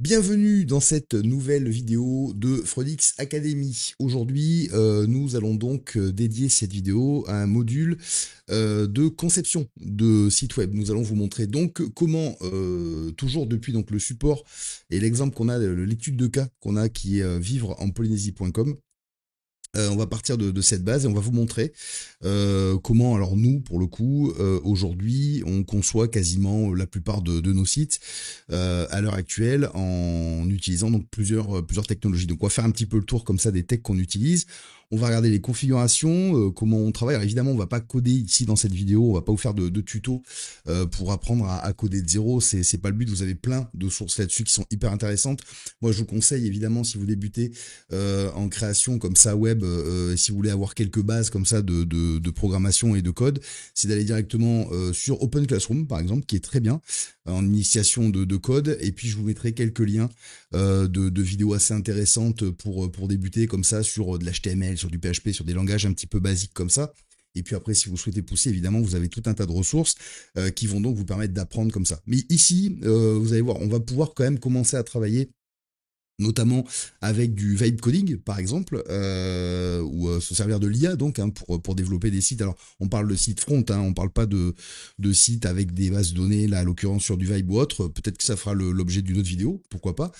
Bienvenue dans cette nouvelle vidéo de Frodix Academy. Aujourd'hui, nous allons donc dédier cette vidéo à un module de conception de site web. Nous allons vous montrer donc comment, toujours depuis donc le support et l'exemple qu'on a, l'étude de cas qu'on a qui est vivre en Polynésie.com. On va partir de cette base et on va vous montrer comment, alors nous, pour le coup, aujourd'hui, on conçoit quasiment la plupart de nos sites à l'heure actuelle en utilisant donc plusieurs technologies. Donc on va faire un petit peu le tour comme ça des techs qu'on utilise. On va regarder les configurations, comment on travaille. Alors évidemment, on va pas coder ici dans cette vidéo, on va pas vous faire de tuto pour apprendre à coder de zéro. C'est pas le but. Vous avez plein de sources là-dessus qui sont hyper intéressantes. Moi, je vous conseille évidemment si vous débutez en création comme ça web, si vous voulez avoir quelques bases comme ça de programmation et de code, c'est d'aller directement sur Open Classroom par exemple, qui est très bien en initiation de code. Et puis je vous mettrai quelques liens de vidéos assez intéressantes pour débuter comme ça sur de l'HTML, sur du PHP, sur des langages un petit peu basiques comme ça. Et puis après, si vous souhaitez pousser, évidemment, vous avez tout un tas de ressources qui vont donc vous permettre d'apprendre comme ça. Mais ici, vous allez voir, on va pouvoir quand même commencer à travailler notamment avec du vibe coding par exemple, ou se servir de l'IA donc pour développer des sites. Alors on parle de sites front, on parle pas de sites avec des bases de données, là à l'occurrence sur du vibe ou autre. Peut-être que ça fera l'objet d'une autre vidéo, pourquoi pas,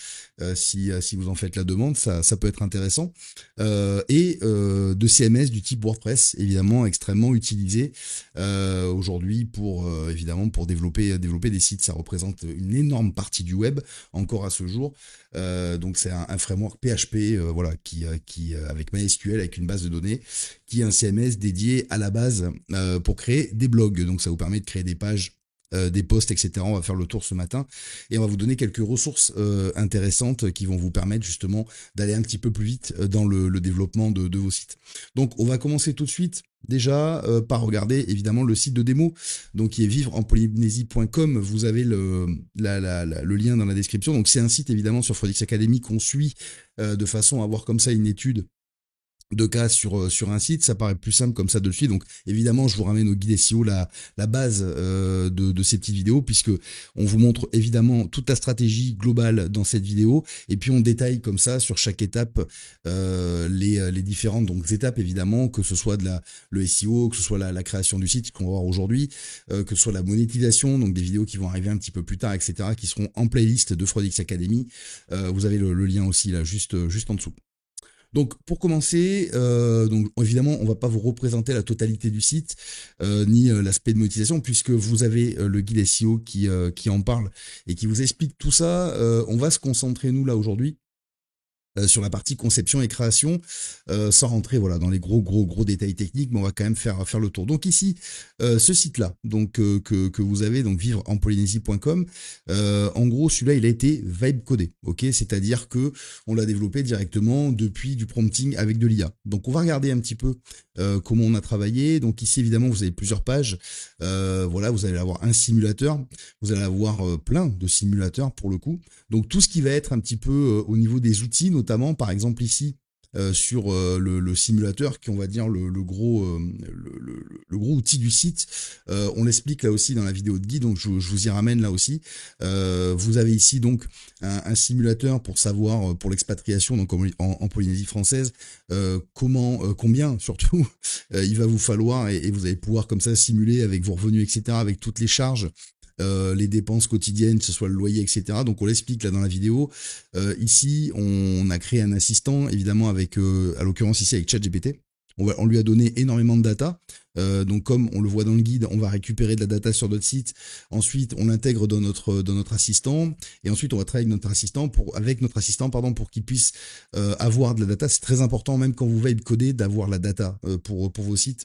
si vous en faites la demande, ça peut être intéressant. Et de CMS du type WordPress, évidemment extrêmement utilisé aujourd'hui pour évidemment pour développer des sites. Ça représente une énorme partie du web encore à ce jour. Donc c'est un framework PHP, voilà, qui avec MySQL, avec une base de données, qui est un CMS dédié à la base pour créer des blogs. Donc ça vous permet de créer des pages, des posts, etc. On va faire le tour ce matin et on va vous donner quelques ressources intéressantes qui vont vous permettre justement d'aller un petit peu plus vite dans le développement de vos sites. Donc on va commencer tout de suite déjà par regarder évidemment le site de démo, donc qui est vivre-en-polynésie.com. Vous avez le lien dans la description. Donc c'est un site évidemment sur Frodix Academy qu'on suit de façon à avoir comme ça une étude de cas sur un site. Ça paraît plus simple comme ça de le suivre. Donc évidemment, je vous ramène au guide SEO, la base de ces petites vidéos, puisque on vous montre évidemment toute la stratégie globale dans cette vidéo, et puis on détaille comme ça sur chaque étape les différentes donc étapes évidemment, que ce soit le SEO, que ce soit la création du site qu'on va voir aujourd'hui, que ce soit la monétisation, donc des vidéos qui vont arriver un petit peu plus tard, etc., qui seront en playlist de Frodix Academy. Vous avez le lien aussi là juste en dessous. Donc pour commencer, donc évidemment on va pas vous représenter la totalité du site ni l'aspect de monétisation, puisque vous avez le guide SEO qui en parle et qui vous explique tout ça. On va se concentrer nous là aujourd'hui sur la partie conception et création, sans rentrer voilà dans les gros détails techniques, mais on va quand même faire le tour. Donc ici, ce site-là, donc que vous avez, donc vivre en polynésie.com, en gros celui-là il a été vibe codé, ok, c'est-à-dire que on l'a développé directement depuis du prompting avec de l'IA. Donc on va regarder un petit peu comment on a travaillé. Donc ici évidemment vous avez plusieurs pages, voilà, vous allez avoir un simulateur, vous allez avoir plein de simulateurs pour le coup. Donc tout ce qui va être un petit peu au niveau des outils, notamment par exemple ici sur le simulateur, qui on va dire le gros outil du site. On l'explique là aussi dans la vidéo de guide, donc je vous y ramène là aussi. Vous avez ici donc un simulateur pour savoir pour l'expatriation donc en Polynésie française combien surtout il va vous falloir, et vous allez pouvoir comme ça simuler avec vos revenus, etc., avec toutes les charges, les dépenses quotidiennes, que ce soit le loyer, etc. Donc on l'explique là dans la vidéo. Ici, on a créé un assistant, évidemment avec, à l'occurrence ici avec ChatGPT. On lui a donné énormément de data. Donc comme on le voit dans le guide, on va récupérer de la data sur notre site. Ensuite, on l'intègre dans notre assistant. Et ensuite, on va travailler avec notre assistant pour qu'il puisse avoir de la data. C'est très important, même quand vous vibe coder, d'avoir la data pour vos sites.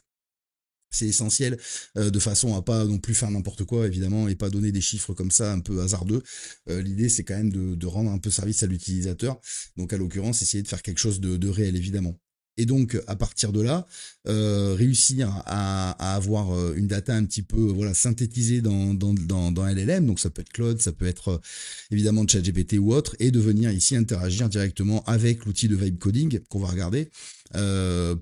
C'est essentiel, de façon à pas non plus faire n'importe quoi évidemment et pas donner des chiffres comme ça un peu hasardeux. L'idée c'est quand même de rendre un peu service à l'utilisateur, donc à l'occurrence essayer de faire quelque chose de réel évidemment. Et donc à partir de là, réussir à avoir une data un petit peu voilà synthétisée dans LLM, donc ça peut être Claude, ça peut être évidemment ChatGPT ou autre, et de venir ici interagir directement avec l'outil de vibe coding qu'on va regarder,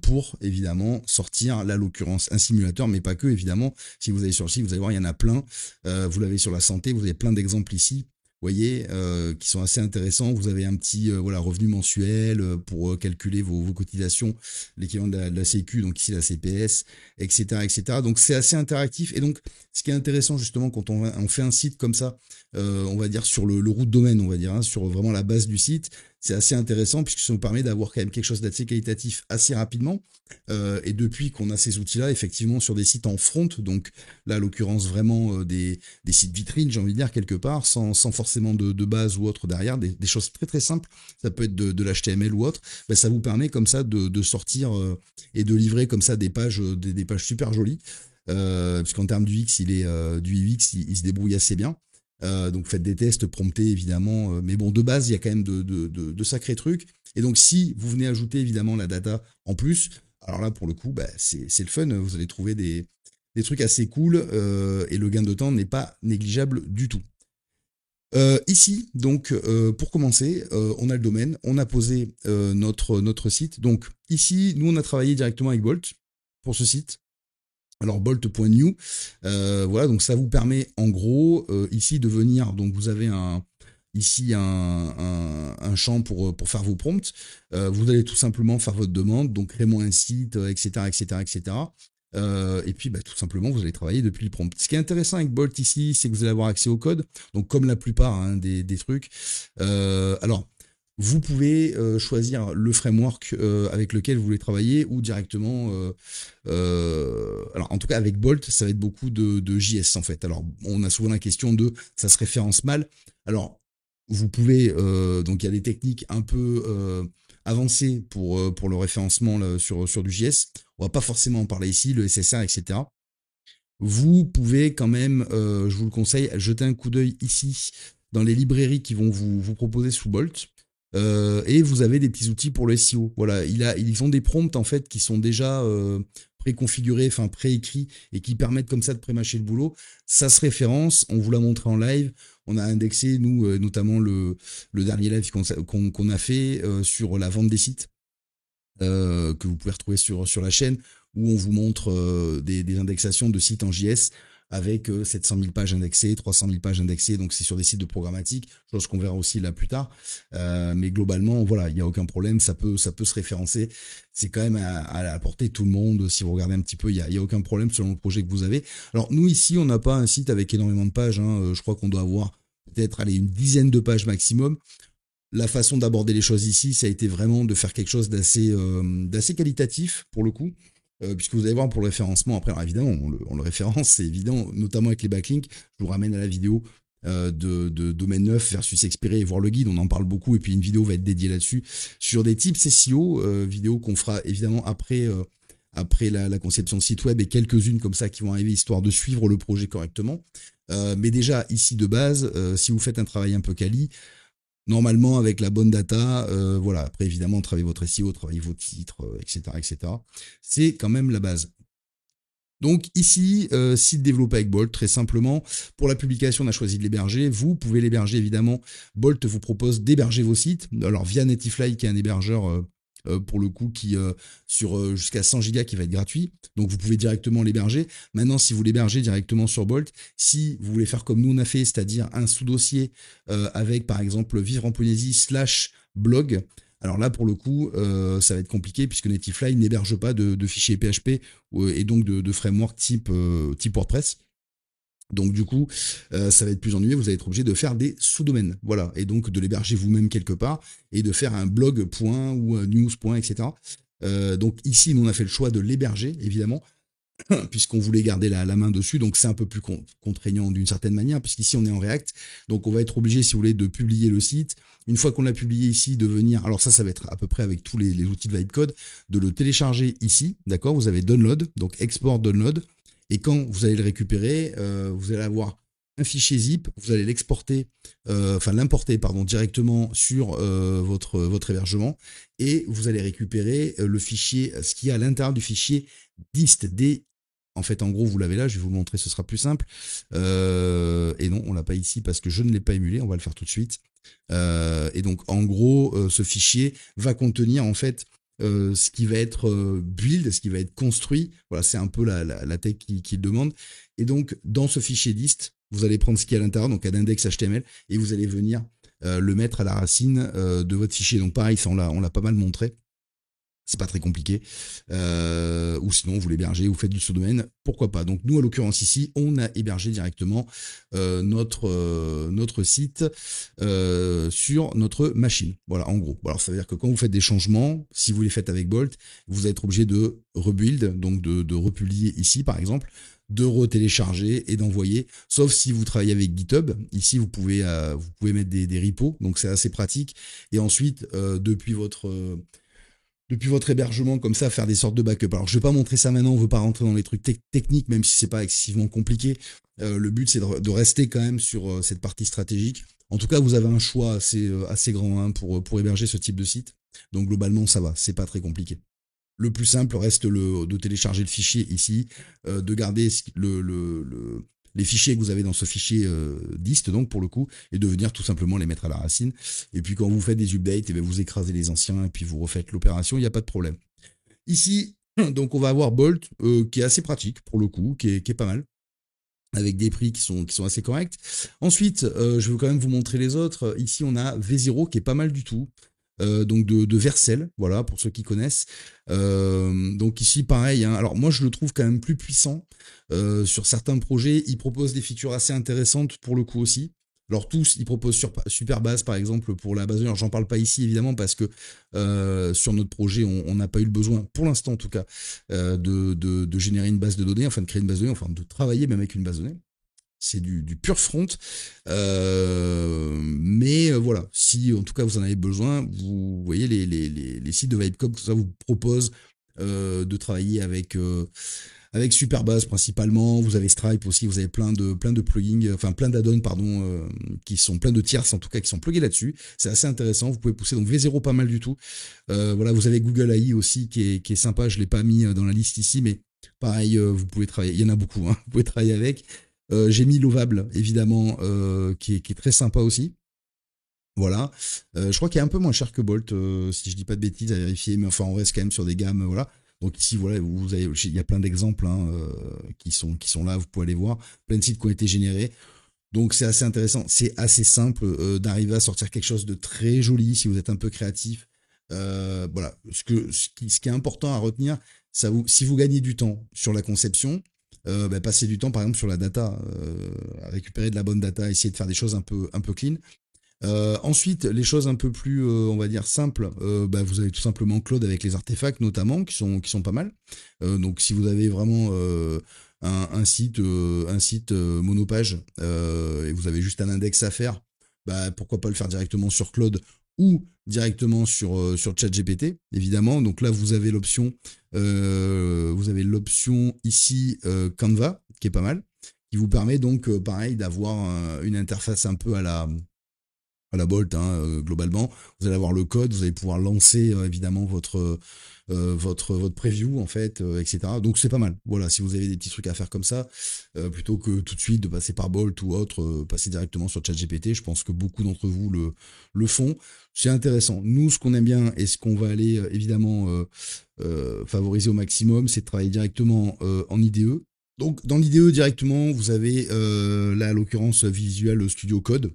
pour évidemment sortir là l'occurrence un simulateur, mais pas que évidemment. Si vous allez sur le site, vous allez voir il y en a plein. Vous l'avez sur la santé, vous avez plein d'exemples ici voyez, qui sont assez intéressants. Vous avez un petit voilà revenu mensuel pour calculer vos cotisations, l'équivalent de la Sécu, donc ici la CPS, etc., etc. Donc c'est assez interactif. Et donc ce qui est intéressant justement quand on fait un site comme ça, on va dire sur le root de domaine, on va dire, hein, sur vraiment la base du site, c'est assez intéressant puisque ça nous permet d'avoir quand même quelque chose d'assez qualitatif assez rapidement. Et depuis qu'on a ces outils-là, effectivement, sur des sites en front, donc là, à l'occurrence, vraiment des sites vitrines, j'ai envie de dire, quelque part, sans forcément de base ou autre derrière, des choses très très simples, ça peut être de l'HTML ou autre, ben, ça vous permet comme ça de sortir et de livrer comme ça des pages, des pages super jolies, puisqu'en termes du X, du UX, il se débrouille assez bien. Donc faites des tests, promptez évidemment, mais bon, de base, il y a quand même de sacrés trucs. Et donc si vous venez ajouter évidemment la data en plus, alors là pour le coup, bah, c'est le fun, vous allez trouver des trucs assez cool et le gain de temps n'est pas négligeable du tout. Ici, donc, pour commencer, on a le domaine, on a posé notre site. Donc ici, nous, on a travaillé directement avec Bolt pour ce site. Alors bolt.new, voilà, donc ça vous permet en gros ici de venir, donc vous avez ici un champ pour faire vos prompts. Vous allez tout simplement faire votre demande, donc créez-moi un site, etc., etc., etc. Et puis bah, tout simplement vous allez travailler depuis le prompt. Ce qui est intéressant avec Bolt ici, c'est que vous allez avoir accès au code, donc comme la plupart hein, des trucs. Alors vous pouvez choisir le framework avec lequel vous voulez travailler ou directement. Alors en tout cas avec Bolt, ça va être beaucoup de JS en fait. Alors on a souvent la question de ça se référence mal. Alors vous pouvez donc il y a des techniques un peu avancées pour le référencement là, sur du JS. On va pas forcément en parler ici, le SSR, etc. Vous pouvez quand même, je vous le conseille, jeter un coup d'œil ici dans les librairies qui vont vous proposer sous Bolt. Et vous avez des petits outils pour le SEO. Voilà, ils ont des prompts en fait qui sont déjà préconfigurés, enfin préécrits et qui permettent comme ça de prémâcher le boulot. Ça se référence, on vous l'a montré en live. On a indexé, nous, notamment le dernier live qu'on a fait sur la vente des sites que vous pouvez retrouver sur la chaîne, où on vous montre des indexations de sites en JS avec 700 000 pages indexées, 300 000 pages indexées, donc c'est sur des sites de programmatique, chose qu'on verra aussi là plus tard. Mais globalement, voilà, il n'y a aucun problème, ça peut se référencer. C'est quand même à la portée de tout le monde. Si vous regardez un petit peu, il y a aucun problème selon le projet que vous avez. Alors nous ici, on n'a pas un site avec énormément de pages. Hein. Je crois qu'on doit avoir peut-être une dizaine de pages maximum. La façon d'aborder les choses ici, ça a été vraiment de faire quelque chose d'assez qualitatif pour le coup, puisque vous allez voir pour le référencement, après alors évidemment on le référence, c'est évident, notamment avec les backlinks. Je vous ramène à la vidéo de domaine neuf versus expiré et voir le guide, on en parle beaucoup, et puis une vidéo va être dédiée là-dessus, sur des tips SEO, vidéo qu'on fera évidemment après la conception de site web, et quelques-unes comme ça qui vont arriver histoire de suivre le projet correctement. Mais déjà ici de base, si vous faites un travail un peu quali, normalement, avec la bonne data, voilà. Après, évidemment, travaillez votre SEO, travaillez vos titres, etc., etc. C'est quand même la base. Donc ici, site développé avec Bolt, très simplement. Pour la publication, on a choisi de l'héberger. Vous pouvez l'héberger, évidemment. Bolt vous propose d'héberger vos sites. Alors via Netifly, qui est un hébergeur pour le coup qui sur jusqu'à 100 gigas qui va être gratuit. Donc vous pouvez directement l'héberger. Maintenant, si vous l'hébergez directement sur Bolt, si vous voulez faire comme nous on a fait, c'est-à-dire un sous-dossier avec par exemple vivre en Polynésie / blog. Alors là, pour le coup, ça va être compliqué puisque Netifly n'héberge pas de fichiers PHP et donc de framework type WordPress. Donc du coup, ça va être plus ennuyeux, vous allez être obligé de faire des sous-domaines, voilà, et donc de l'héberger vous-même quelque part, et de faire un blog point ou un news point, etc. Donc ici, nous on a fait le choix de l'héberger, évidemment, puisqu'on voulait garder la main dessus, donc c'est un peu plus contraignant d'une certaine manière, puisqu'ici on est en React, donc on va être obligé, si vous voulez, de publier le site. Une fois qu'on l'a publié ici, de venir, alors ça va être à peu près avec tous les outils de Vibecode, de le télécharger ici, d'accord. Vous avez download, donc export download, et quand vous allez le récupérer, vous allez avoir un fichier zip, vous allez l'exporter, enfin l'importer pardon directement sur votre hébergement, et vous allez récupérer le fichier, ce qu'il y a à l'intérieur du fichier dist, en fait, en gros, vous l'avez là, je vais vous montrer, ce sera plus simple. Et non, on l'a pas ici parce que je ne l'ai pas émulé, on va le faire tout de suite. Et donc, en gros, ce fichier va contenir, en fait, ce qui va être build, ce qui va être construit. Voilà, c'est un peu la tech qui le demande. Et donc, dans ce fichier dist, Vous allez prendre ce qu'il y a à l'intérieur, donc un index HTML, et vous allez venir le mettre à la racine de votre fichier. Donc pareil, ça on l'a pas mal montré. C'est pas très compliqué. Ou sinon, vous l'hébergez, vous faites du sous-domaine, pourquoi pas. Donc nous, à l'occurrence ici, on a hébergé directement notre site sur notre machine. Voilà, en gros. Alors ça veut dire que quand vous faites des changements, si vous les faites avec Bolt, vous allez être obligé de rebuild, donc de republier ici par exemple, de retélécharger et d'envoyer, sauf si vous travaillez avec GitHub. Ici, vous pouvez mettre des repos, donc c'est assez pratique. Et ensuite, depuis votre hébergement comme ça, faire des sortes de backup. Alors je vais pas montrer ça maintenant, on veut pas rentrer dans les trucs techniques, même si c'est pas excessivement compliqué. Le but c'est de rester quand même sur cette partie stratégique. En tout cas, vous avez un choix assez grand hein, pour héberger ce type de site. Donc globalement ça va, c'est pas très compliqué. Le plus simple reste de télécharger le fichier ici, de garder les fichiers que vous avez dans ce fichier dist, donc pour le coup, et de venir tout simplement les mettre à la racine. Et puis quand vous faites des updates, et bien vous écrasez les anciens et puis vous refaites l'opération, il n'y a pas de problème. Ici, donc on va avoir Bolt, qui est assez pratique pour le coup, qui est pas mal, avec des prix qui sont assez corrects. Ensuite, je veux quand même vous montrer les autres. Ici, on a V0 qui est pas mal du tout. Donc de Vercel, voilà, pour ceux qui connaissent. Donc ici, pareil, hein, alors moi je le trouve quand même plus puissant sur certains projets. Il propose des features assez intéressantes pour le coup aussi. Alors tous, ils proposent Superbase par exemple pour la base de données. Alors j'en parle pas ici évidemment parce que sur notre projet, on n'a pas eu le besoin, pour l'instant en tout cas, de générer une base de données, enfin de créer une base de données, enfin de travailler même avec une base de données. C'est du pur front. Mais voilà, si en tout cas vous en avez besoin, vous voyez les sites de Vibecop, tout ça vous propose de travailler avec Superbase principalement. Vous avez Stripe aussi, vous avez plein de plugins, enfin plein d'add-ons pardon, qui sont plein de tierces en tout cas qui sont plugués là-dessus. C'est assez intéressant. Vous pouvez pousser donc V0 pas mal du tout. Voilà, vous avez Google AI aussi qui est sympa. Je l'ai pas mis dans la liste ici, mais pareil, vous pouvez travailler. Il y en a beaucoup. Hein, vous pouvez travailler avec. J'ai mis Lovable, évidemment, qui est très sympa aussi. Voilà. Je crois qu'il est un peu moins cher que Bolt, si je dis pas de bêtises à vérifier, mais enfin on reste quand même sur des gammes, voilà. Donc ici, voilà, il y a plein d'exemples hein, qui sont là, vous pouvez aller voir. Plein de sites qui ont été générés. Donc c'est assez intéressant, c'est assez simple d'arriver à sortir quelque chose de très joli si vous êtes un peu créatif. Voilà, ce qui est important à retenir, si vous gagnez du temps sur la conception, passez du temps par exemple sur la data, récupérer de la bonne data, essayer de faire des choses un peu clean. Ensuite, les choses un peu plus, on va dire simples, vous avez tout simplement Claude avec les artefacts notamment qui sont pas mal. Donc si vous avez vraiment un site monopage et vous avez juste un index à faire, pourquoi pas le faire directement sur Claude ou directement sur ChatGPT évidemment. Donc là vous avez l'option ici Canva qui est pas mal, qui vous permet donc pareil d'avoir une interface un peu à la Bolt, hein, globalement. Vous allez avoir le code, vous allez pouvoir lancer évidemment votre preview en fait, etc. Donc c'est pas mal. Voilà, si vous avez des petits trucs à faire comme ça, plutôt que tout de suite de passer par Bolt ou autre, passer directement sur ChatGPT. Je pense que beaucoup d'entre vous le font. C'est intéressant. Nous, ce qu'on aime bien et ce qu'on va aller évidemment favoriser au maximum, c'est de travailler directement en IDE. Donc dans l'IDE directement, vous avez là à l'occurrence Visual Studio Code.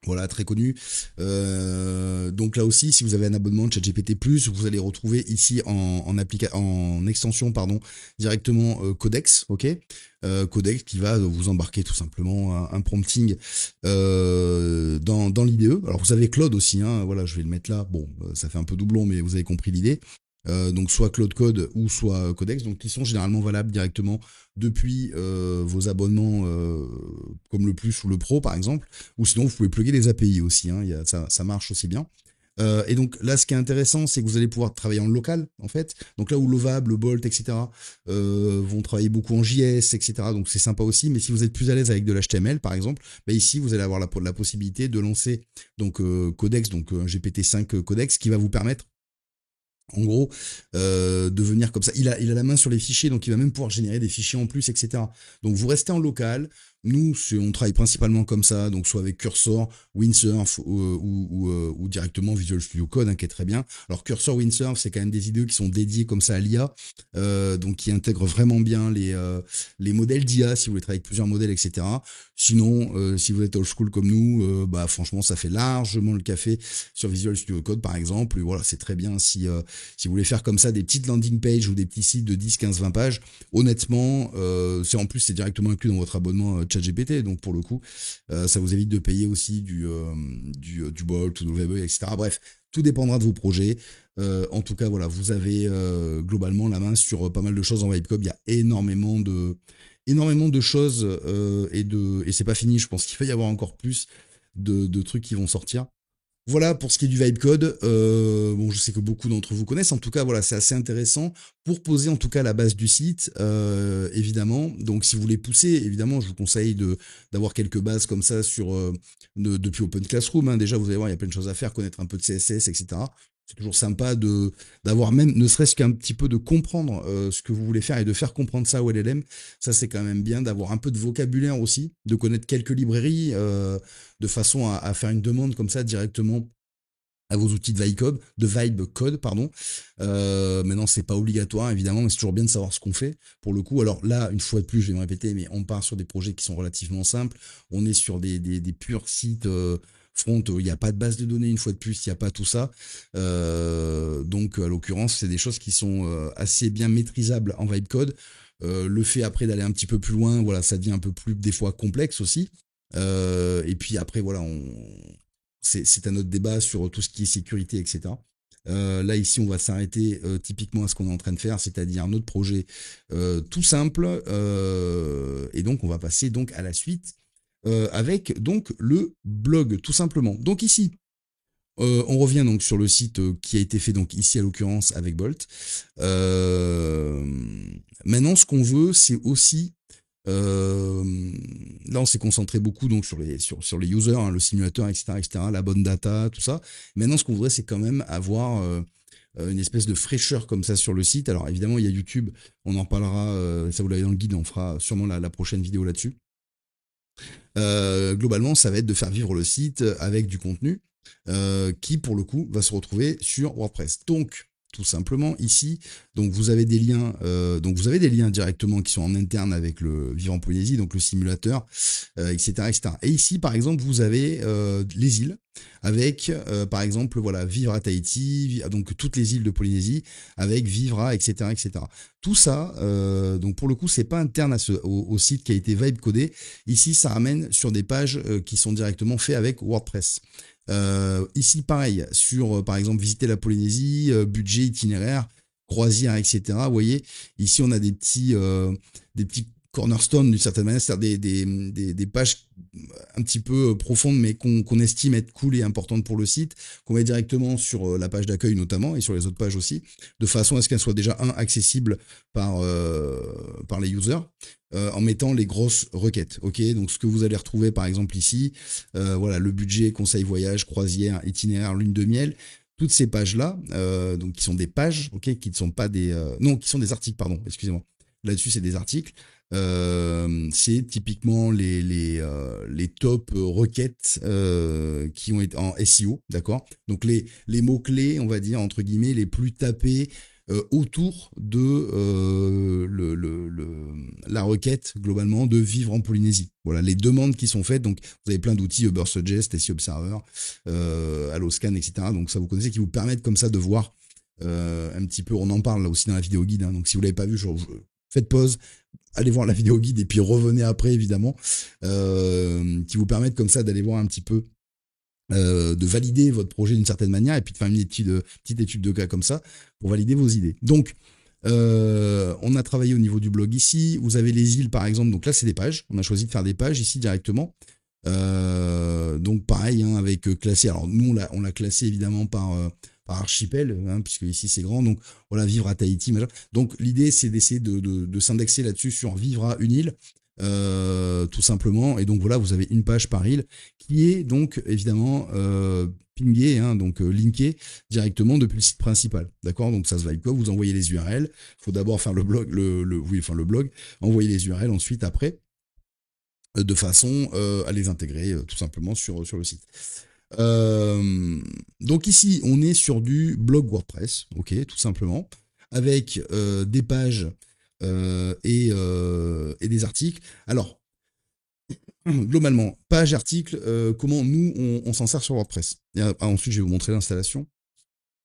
Voilà, très connu. Donc là aussi, si vous avez un abonnement de ChatGPT+, vous allez retrouver ici en extension, pardon, directement Codex, ok. Codex qui va vous embarquer tout simplement un prompting dans l'IDE. Alors vous avez Claude aussi, hein. Voilà, je vais le mettre là. Bon, ça fait un peu doublon, mais vous avez compris l'idée. Donc soit Claude Code ou soit Codex, donc qui sont généralement valables directement depuis vos abonnements comme le Plus ou le Pro par exemple, ou sinon vous pouvez plugger les API aussi, hein, ça marche aussi bien. Et donc là, ce qui est intéressant, c'est que vous allez pouvoir travailler en local, en fait. Donc là où Lovable, Bolt, etc. Vont travailler beaucoup en JS, etc. Donc c'est sympa aussi. Mais si vous êtes plus à l'aise avec de l'HTML, par exemple, ici vous allez avoir la possibilité de lancer donc Codex, donc un GPT-5 Codex, qui va vous permettre en gros, de venir comme ça. Il a la main sur les fichiers, donc il va même pouvoir générer des fichiers en plus, etc. Donc vous restez en local, Nous, on travaille principalement comme ça, donc soit avec Cursor, Windsurf ou directement Visual Studio Code, hein, qui est très bien. Alors Cursor, Windsurf, c'est quand même des idées qui sont dédiées comme ça à l'IA, donc qui intègrent vraiment bien les modèles d'IA si vous voulez travailler avec plusieurs modèles, etc. Sinon, si vous êtes old school comme nous, bah franchement, ça fait largement le café sur Visual Studio Code par exemple. Et voilà, c'est très bien si vous voulez faire comme ça des petites landing pages ou des petits sites de 10, 15, 20 pages. Honnêtement, c'est directement inclus dans votre abonnement ChatGPT, donc pour le coup, ça vous évite de payer aussi du Bolt ou du Weber, etc. Bref, tout dépendra de vos projets. En tout cas, voilà, vous avez globalement la main sur pas mal de choses en Vibecode. Il y a énormément de choses et c'est pas fini. Je pense qu'il va y avoir encore plus de trucs qui vont sortir. Voilà pour ce qui est du Vibecode. Bon, je sais que beaucoup d'entre vous connaissent. En tout cas, voilà, c'est assez intéressant pour poser en tout cas la base du site, évidemment. Donc, si vous voulez pousser, évidemment, je vous conseille d'avoir quelques bases comme ça depuis Open Classroom. Hein. Déjà, vous allez voir, il y a plein de choses à faire, connaître un peu de CSS, etc. C'est toujours sympa d'avoir même, ne serait-ce qu'un petit peu de comprendre ce que vous voulez faire et de faire comprendre ça au LLM. Ça, c'est quand même bien d'avoir un peu de vocabulaire aussi, de connaître quelques librairies. De façon à faire une demande comme ça directement à vos outils de Vibe Code, pardon. Maintenant, c'est pas obligatoire, évidemment, mais c'est toujours bien de savoir ce qu'on fait. Pour le coup, alors là, une fois de plus, je vais me répéter, mais on part sur des projets qui sont relativement simples. On est sur des purs sites front, il n'y a pas de base de données, une fois de plus, il n'y a pas tout ça. Donc, à l'occurrence, c'est des choses qui sont assez bien maîtrisables en Vibecode. Le fait après d'aller un petit peu plus loin, voilà, ça devient un peu plus des fois complexe aussi. Et puis après, voilà, c'est un autre débat sur tout ce qui est sécurité, etc. Là, ici, on va s'arrêter typiquement à ce qu'on est en train de faire, c'est-à-dire un autre projet tout simple. Et donc, on va passer donc à la suite avec donc le blog, tout simplement. Donc ici, on revient donc sur le site qui a été fait donc ici à l'occurrence avec Bolt. Euh, Maintenant, ce qu'on veut, c'est aussi euh, là, on s'est concentré beaucoup donc sur les users, hein, le simulateur, etc., la bonne data, tout ça. Maintenant, ce qu'on voudrait, c'est quand même avoir une espèce de fraîcheur comme ça sur le site. Alors, évidemment, il y a YouTube, on en parlera, ça vous l'avez dans le guide, on fera sûrement la prochaine vidéo là-dessus. Globalement, ça va être de faire vivre le site avec du contenu qui, pour le coup, va se retrouver sur WordPress. Donc, tout simplement ici, donc vous avez des liens directement qui sont en interne avec le Vivre en Polynésie, donc le simulateur, etc., etc. Et ici, par exemple, vous avez les îles avec, par exemple, voilà, Vivre à Tahiti, donc toutes les îles de Polynésie avec Vivre à, etc., etc. Tout ça, donc pour le coup, c'est pas interne au site qui a été vibe codé. Ici, ça ramène sur des pages qui sont directement faites avec WordPress. Ici, pareil, sur, par exemple, visiter la Polynésie, budget, itinéraire, croisière, etc. Vous voyez, ici, on a des petits cornerstones d'une certaine manière, c'est-à-dire des pages un petit peu profondes, mais qu'on estime être cool et importantes pour le site, qu'on met directement sur la page d'accueil notamment, et sur les autres pages aussi, de façon à ce qu'elles soient déjà, accessibles par les users, en mettant les grosses requêtes. Ok, donc ce que vous allez retrouver par exemple ici, voilà, le budget, conseil voyage, croisière, itinéraire, lune de miel. Toutes ces pages-là, donc qui sont des pages, ok, qui ne sont pas non, qui sont des articles, pardon, excusez-moi. Là-dessus, c'est des articles. C'est typiquement les top requêtes qui ont été en SEO, d'accord. Donc les mots clés, on va dire entre guillemets, les plus tapés autour de la requête globalement de vivre en Polynésie. Voilà les demandes qui sont faites. Donc vous avez plein d'outils, Ubersuggest, SEO Observer, Alloscan, etc. Donc ça vous connaissez qui vous permettent comme ça de voir un petit peu. On en parle là aussi dans la vidéo guide. Hein, donc si vous l'avez pas vu, faites pause, allez voir la vidéo guide et puis revenez après évidemment, qui vous permettent comme ça d'aller voir un petit peu, de valider votre projet d'une certaine manière et puis de faire une petite étude de cas comme ça pour valider vos idées. Donc, on a travaillé au niveau du blog ici. Vous avez les îles par exemple. Donc là, c'est des pages. On a choisi de faire des pages ici directement. Donc pareil, hein, avec classé. Alors nous, on l'a classé évidemment par archipel, hein, puisque ici c'est grand. Donc voilà, vivre à Tahiti. Machin. Donc l'idée, c'est d'essayer de s'indexer là-dessus sur vivre à une île. Tout simplement, et donc voilà, vous avez une page par île qui est donc évidemment pingée, hein, donc linkée directement depuis le site principal, d'accord. Donc ça se valide quoi, vous envoyez les URL, il faut d'abord faire le blog, le blog, envoyer les URL ensuite après, de façon à les intégrer tout simplement sur le site. Donc ici, on est sur du blog WordPress, ok, tout simplement, avec des pages et des articles. Alors, globalement, page, article, comment nous, on s'en sert sur WordPress. Ensuite, je vais vous montrer l'installation.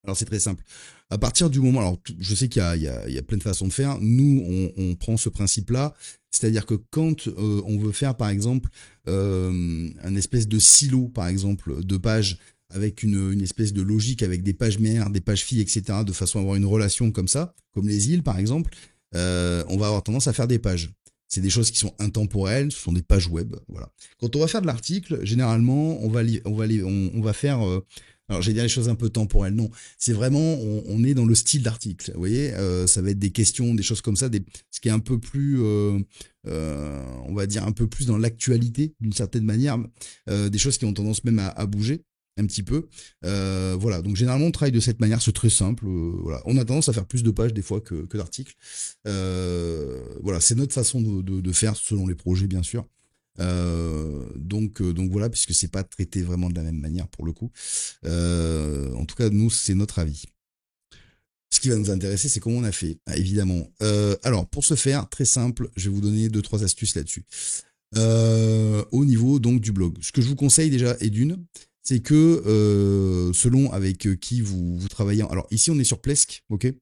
Alors c'est très simple. À partir du moment, alors je sais qu'il y a plein de façons de faire. Nous, on prend ce principe-là, c'est-à-dire que quand on veut faire, par exemple, un espèce de silo, par exemple, de pages avec une espèce de logique avec des pages mères, des pages filles, etc., de façon à avoir une relation comme ça, comme les îles, par exemple, on va avoir tendance à faire des pages. C'est des choses qui sont intemporelles, ce sont des pages web, voilà. Quand on va faire de l'article, généralement, on va faire alors, j'ai dire les choses un peu temporelles. Non, c'est vraiment, on est dans le style d'article. Vous voyez, ça va être des questions, des choses comme ça, ce qui est un peu plus, on va dire un peu plus dans l'actualité d'une certaine manière, des choses qui ont tendance même à bouger un petit peu. Voilà, donc généralement on travaille de cette manière, c'est très simple. Voilà, on a tendance à faire plus de pages des fois que d'articles. Voilà, c'est notre façon de faire selon les projets bien sûr. Donc voilà, puisque c'est pas traité vraiment de la même manière pour le coup. En tout cas, nous, c'est notre avis. Ce qui va nous intéresser, c'est comment on a fait, évidemment. Alors, pour ce faire, très simple, je vais vous donner deux, trois astuces là-dessus. Au niveau donc du blog, ce que je vous conseille déjà est d'une, c'est que selon avec qui vous travaillez. Alors ici, on est sur Plesk, ok.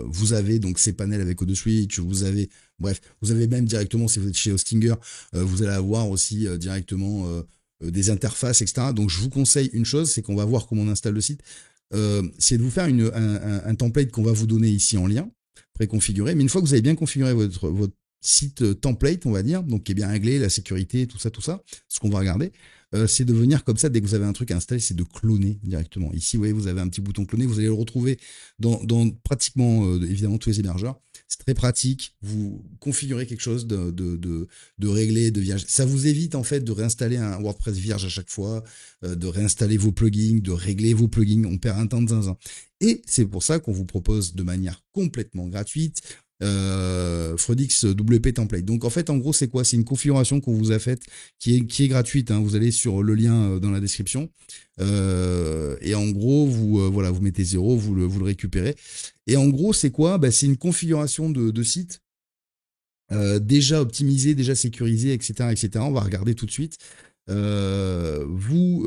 Vous avez donc ces panels avec Odoswitch, vous avez, bref, vous avez même directement, si vous êtes chez Hostinger, vous allez avoir aussi directement des interfaces, etc. Donc je vous conseille une chose, c'est qu'on va voir comment on installe le site. C'est de vous faire un template qu'on va vous donner ici en lien, préconfiguré. Mais une fois que vous avez bien configuré votre site template, on va dire, donc qui est bien réglé, la sécurité, tout ça, ce qu'on va regarder, c'est de venir comme ça, dès que vous avez un truc à installer, c'est de cloner directement. Ici, vous voyez, vous avez un petit bouton cloner, vous allez le retrouver dans pratiquement, évidemment, tous les hébergeurs. C'est très pratique, vous configurez quelque chose de réglé, de vierge. Ça vous évite en fait de réinstaller un WordPress vierge à chaque fois, de réinstaller vos plugins, de régler vos plugins, on perd un temps de zinzin. Et c'est pour ça qu'on vous propose de manière complètement gratuite Frodix WP Template. Donc en fait, en gros, c'est quoi? C'est une configuration qu'on vous a faite qui est gratuite. Hein. Vous allez sur le lien dans la description. Et en gros, voilà, vous mettez 0, vous le récupérez. Et en gros, c'est quoi? Bah, c'est une configuration de site déjà optimisé, déjà sécurisé, etc., etc. On va regarder tout de suite. Vous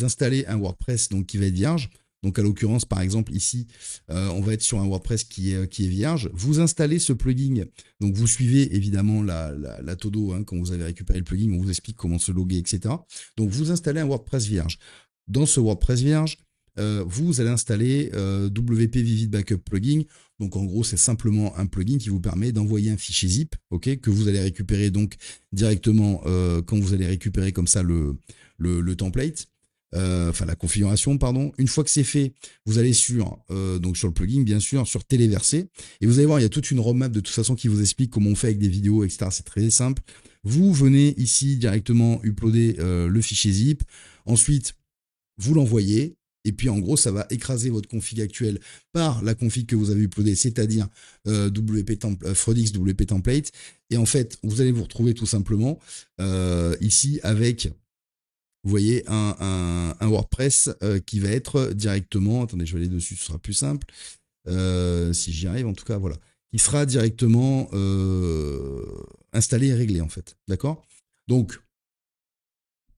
installez un WordPress donc qui va être vierge. Donc à l'occurrence, par exemple ici, on va être sur un WordPress qui est vierge. Vous installez ce plugin. Donc vous suivez évidemment la todo hein, quand vous avez récupéré le plugin. On vous explique comment se loguer, etc. Donc vous installez un WordPress vierge. Dans ce WordPress vierge, vous allez installer WP Vivid Backup Plugin. Donc en gros, c'est simplement un plugin qui vous permet d'envoyer un fichier zip, ok, que vous allez récupérer donc directement quand vous allez récupérer comme ça le template. Enfin la configuration, pardon. Une fois que c'est fait, vous allez donc sur le plugin, bien sûr, sur téléverser. Et vous allez voir, il y a toute une roadmap de toute façon qui vous explique comment on fait avec des vidéos, etc. C'est très simple. Vous venez ici directement uploader le fichier zip. Ensuite, vous l'envoyez, et puis en gros, ça va écraser votre config actuelle par la config que vous avez uploadée, c'est-à-dire Frodix WP Template. Et en fait, vous allez vous retrouver tout simplement ici avec, vous voyez, un WordPress qui va être directement, attendez, je vais aller dessus, ce sera plus simple, si j'y arrive en tout cas, voilà, qui sera directement installé et réglé en fait, d'accord? Donc,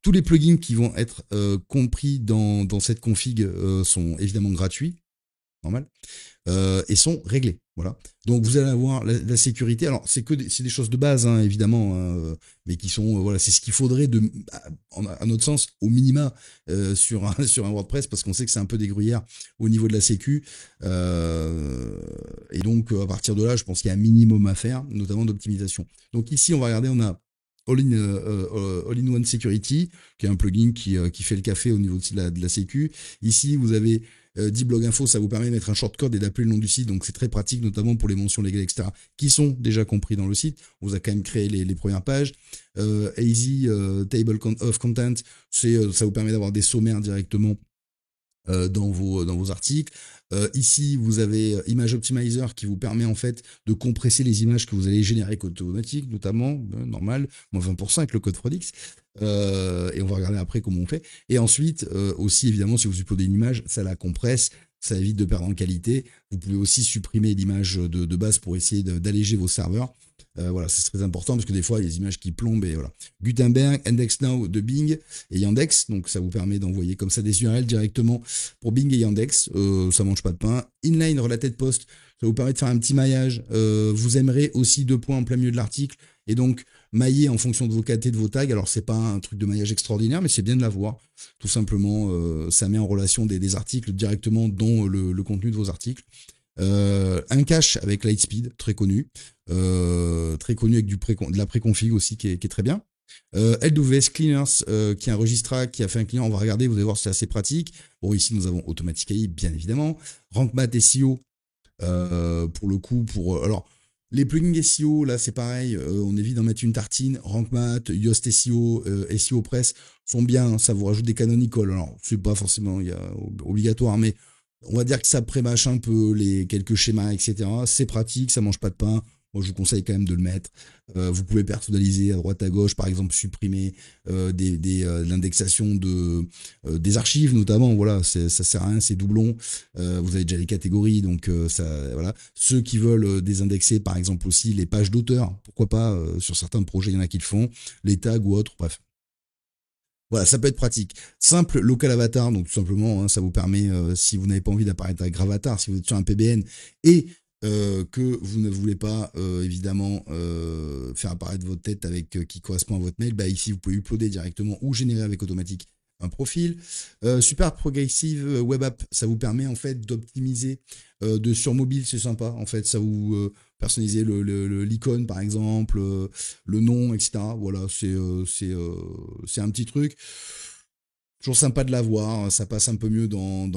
tous les plugins qui vont être compris dans cette config sont évidemment gratuits, normal, et sont réglés. Voilà. Donc vous allez avoir la sécurité. Alors c'est des choses de base hein, évidemment, hein, mais qui sont voilà, c'est ce qu'il faudrait à notre sens au minima sur sur un WordPress parce qu'on sait que c'est un peu des gruyères au niveau de la sécu. Et donc à partir de là, je pense qu'il y a un minimum à faire, notamment d'optimisation. Donc ici on va regarder, on a All-in-One Security, qui est un plugin qui fait le café au niveau de la sécu. Ici, vous avez D-Blog Info, ça vous permet de mettre un shortcode et d'appeler le nom du site, donc c'est très pratique, notamment pour les mentions légales, etc., qui sont déjà compris dans le site. On vous a quand même créé les premières pages. Easy Table of Content, ça vous permet d'avoir des sommaires directement dans vos articles. Ici, vous avez Image Optimizer qui vous permet en fait de compresser les images que vous allez générer avec automatique, notamment, normal, moins 20% avec le code Frodix. Et on va regarder après comment on fait. Et ensuite, aussi évidemment, si vous uploadez une image, ça la compresse, ça évite de perdre en qualité. Vous pouvez aussi supprimer l'image de base pour essayer d'alléger vos serveurs. Voilà, c'est très important parce que des fois, il y a des images qui plombent et voilà. Gutenberg, IndexNow de Bing et Yandex, donc ça vous permet d'envoyer comme ça des URL directement pour Bing et Yandex, ça mange pas de pain. Inline Related Post, ça vous permet de faire un petit maillage. Vous aimerez aussi 2 points en plein milieu de l'article et donc mailler en fonction de vos KT, de vos tags. Alors c'est pas un truc de maillage extraordinaire, mais c'est bien de l'avoir. Tout simplement, ça met en relation des articles directement dans le contenu de vos articles. Un cache avec Lightspeed, très connu avec de la préconfig aussi qui est très bien. LWS Cleaners, qui est un registra qui a fait un client, on va regarder, vous allez voir, c'est assez pratique. Bon, ici nous avons Automatic AI, bien évidemment. RankMath SEO, pour le coup, alors, les plugins SEO, là c'est pareil, on évite d'en mettre une tartine. RankMath, Yoast SEO, SEO Press sont bien, hein, ça vous rajoute des canonical. Alors, c'est pas forcément obligatoire, mais on va dire que ça prémâche un peu les quelques schémas, etc. C'est pratique, ça mange pas de pain. Moi, je vous conseille quand même de le mettre. Vous pouvez personnaliser à droite à gauche, par exemple, supprimer l'indexation des archives, notamment. Voilà, ça sert à rien, c'est doublon. Vous avez déjà les catégories, donc ça, voilà. Ceux qui veulent désindexer, par exemple aussi les pages d'auteur, pourquoi pas. Sur certains projets, il y en a qui le font, les tags ou autres, bref. Voilà, ça peut être pratique. Simple local avatar, donc tout simplement, hein, ça vous permet, si vous n'avez pas envie d'apparaître avec Gravatar, si vous êtes sur un PBN et que vous ne voulez pas évidemment faire apparaître votre tête avec qui correspond à votre mail, bah ici vous pouvez uploader directement ou générer avec automatique un profil. Super Progressive Web App, ça vous permet en fait d'optimiser sur mobile, c'est sympa. En fait, ça vous personnaliser l'icône par exemple, le nom, etc. Voilà, c'est un petit truc. Toujours sympa de l'avoir, ça passe un peu mieux quand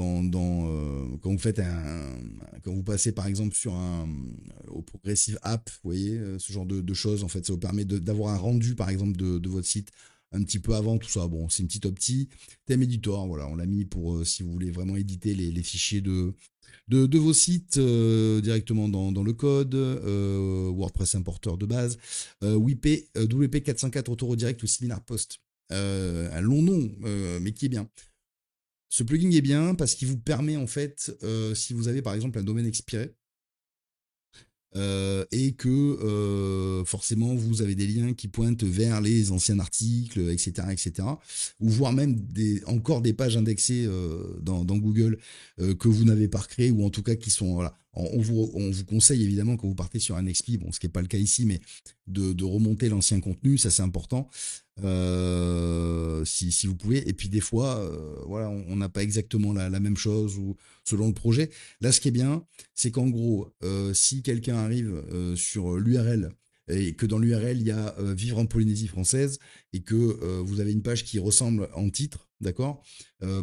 vous faites quand vous passez par exemple sur au Progressive App, vous voyez, ce genre de choses, en fait, ça vous permet d'avoir un rendu par exemple de votre site un petit peu avant tout ça. Bon, c'est une petite optie. Thème Editor, voilà, on l'a mis pour si vous voulez vraiment éditer les fichiers de vos sites directement dans le code, WordPress importeur de base, WP, WP404 Autoredirect ou Similar Post. Un long nom, mais qui est bien. Ce plugin est bien parce qu'il vous permet en fait, si vous avez par exemple un domaine expiré, et que forcément vous avez des liens qui pointent vers les anciens articles, etc., etc., ou voire même encore des pages indexées dans Google que vous n'avez pas recréées, ou en tout cas qui sont voilà. On vous conseille évidemment quand vous partez sur un XP, bon ce qui n'est pas le cas ici, mais de remonter l'ancien contenu, ça c'est important. Si vous pouvez, et puis des fois voilà, on n'a pas exactement la même chose ou selon le projet. Là ce qui est bien, c'est qu'en gros si quelqu'un arrive sur l'URL et que dans l'URL il y a vivre en Polynésie française et que vous avez une page qui ressemble en titre, d'accord,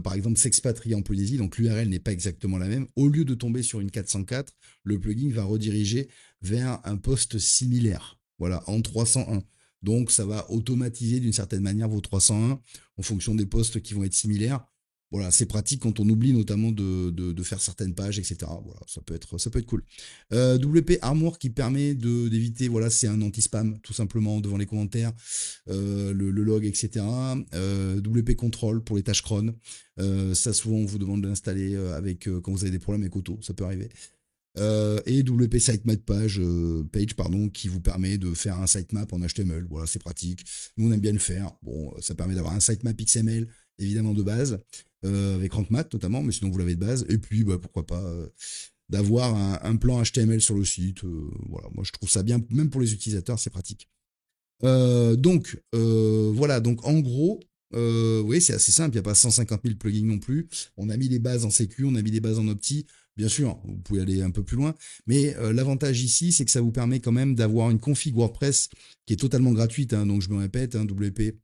par exemple s'expatrier en Polynésie, donc l'URL n'est pas exactement la même, au lieu de tomber sur une 404, le plugin va rediriger vers un poste similaire, voilà, en 301. Donc, ça va automatiser d'une certaine manière vos 301 en fonction des postes qui vont être similaires. Voilà, c'est pratique quand on oublie notamment de faire certaines pages, etc. Voilà, ça peut être cool. WP Armor qui permet d'éviter, voilà, c'est un anti-spam tout simplement devant les commentaires, le log, etc. WP Control pour les tâches cron. Ça souvent on vous demande de l'installer quand vous avez des problèmes avec Auto, ça peut arriver. Et WP Sitemap page pardon, qui vous permet de faire un sitemap en HTML. Voilà, c'est pratique. Nous, on aime bien le faire. Bon, ça permet d'avoir un sitemap XML, évidemment de base, avec RankMath notamment, mais sinon vous l'avez de base. Et puis, bah, pourquoi pas d'avoir un plan HTML sur le site. Voilà, moi je trouve ça bien, même pour les utilisateurs, c'est pratique. Voilà, donc en gros, oui, c'est assez simple, il n'y a pas 150 000 plugins non plus. On a mis les bases en sécu, on a mis les bases en opti. Bien sûr, vous pouvez aller un peu plus loin, mais l'avantage ici, c'est que ça vous permet quand même d'avoir une config WordPress qui est totalement gratuite, hein, donc je me répète, hein, WP